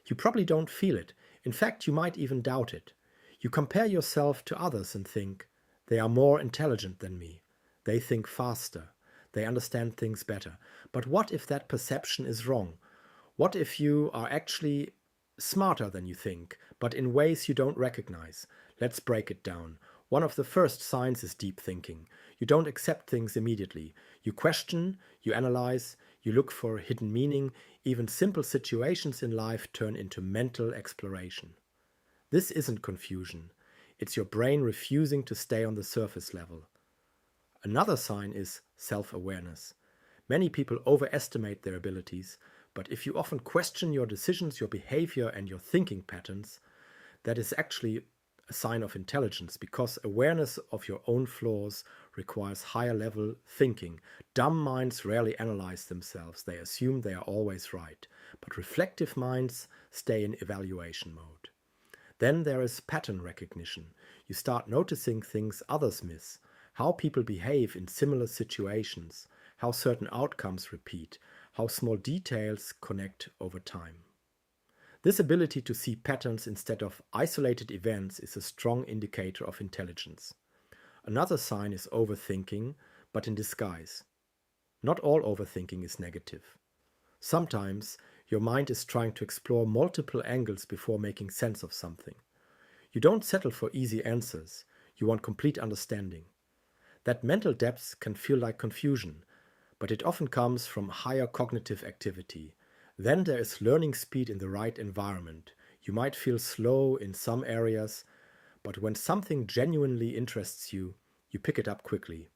You probably don't feel it. In fact, you might even doubt it. You compare yourself to others and think, they are more intelligent than me. They think faster. They understand things better. But what if that perception is wrong? What if you are actually smarter than you think, but in ways you don't recognize? Let's break it down. One of the first signs is deep thinking. You don't accept things immediately. You question, you analyze, you look for hidden meaning. Even simple situations in life turn into mental exploration. This isn't confusion. It's your brain refusing to stay on the surface level. Another sign is self-awareness. Many people overestimate their abilities, but if you often question your decisions, your behavior, and your thinking patterns, that is actually a sign of intelligence, because awareness of your own flaws requires higher level thinking. Dumb minds rarely analyze themselves. They assume they are always right. But reflective minds stay in evaluation mode. Then there is pattern recognition. You start noticing things others miss, how people behave in similar situations, how certain outcomes repeat, how small details connect over time. This ability to see patterns instead of isolated events is a strong indicator of intelligence. Another sign is overthinking, but in disguise. Not all overthinking is negative. Sometimes your mind is trying to explore multiple angles before making sense of something. You don't settle for easy answers. You want complete understanding. That mental depth can feel like confusion, but it often comes from higher cognitive activity. Then there is learning speed in the right environment. You might feel slow in some areas, but when something genuinely interests you, you pick it up quickly.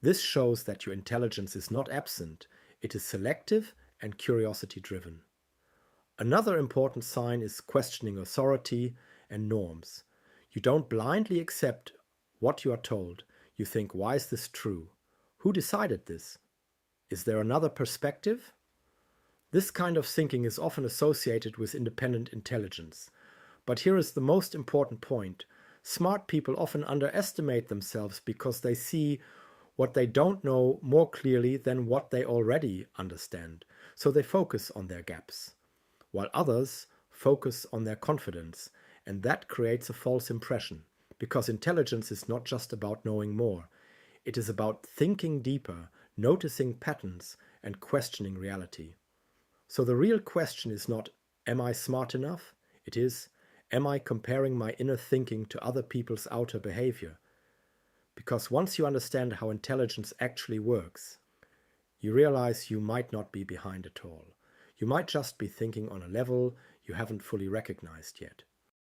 This shows that your intelligence is not absent, it is selective and curiosity-driven. Another important sign is questioning authority and norms. You don't blindly accept what you are told. You think, why is this true? Who decided this? Is there another perspective? This kind of thinking is often associated with independent intelligence. But here is the most important point. Smart people often underestimate themselves because they see what they don't know more clearly than what they already understand. So they focus on their gaps, while others focus on their confidence. And that creates a false impression, because intelligence is not just about knowing more. It is about thinking deeper, noticing patterns, and questioning reality. So the real question is not, am I smart enough? It is, am I comparing my inner thinking to other people's outer behavior? Because once you understand how intelligence actually works, you realize you might not be behind at all. You might just be thinking on a level you haven't fully recognized yet.